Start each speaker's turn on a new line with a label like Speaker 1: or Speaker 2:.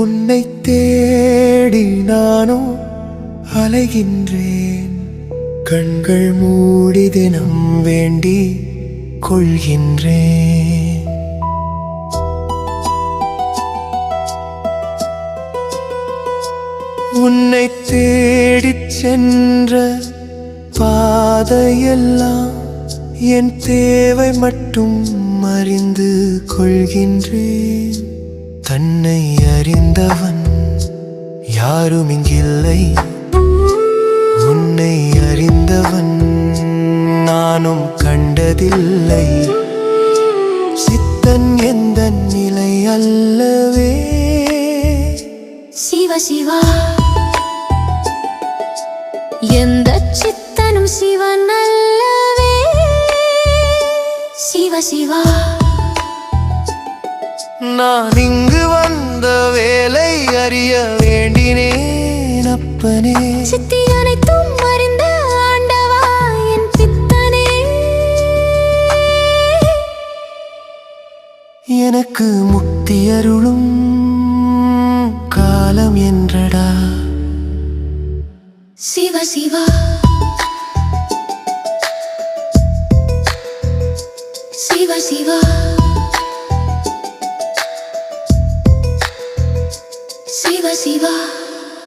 Speaker 1: உன்னை தேடி நானும் அலைகின்றேன். கண்கள் மூடி தினம் வேண்டி கொள்கின்றேன். உன்னை தேடிச் சென்ற பாதையெல்லாம் என் தேவை மட்டும் அறிந்து கொள்கின்றேன். தன்னை அறிந்தவன் யாரும் இங்கில்லை. உன்னை அறிந்தவன் நானும் கண்டதில்லை. சித்தன் எந்த நிலை அல்லவே.
Speaker 2: சிவ சிவா, எந்த சித்தனும் சிவன் அல்லவே. சிவ சிவா,
Speaker 1: நான் இங்கு வந்த வேலை அறிய வேண்டினேன் அப்பனே.
Speaker 2: சித்தி அனைத்தும் அறிந்த ஆண்டவா என் பித்தனே.
Speaker 1: எனக்கு முக்தி அருளும் காலம் என்றடா.
Speaker 2: சிவ சிவா, சிவ சிவா, சிவ சிவா.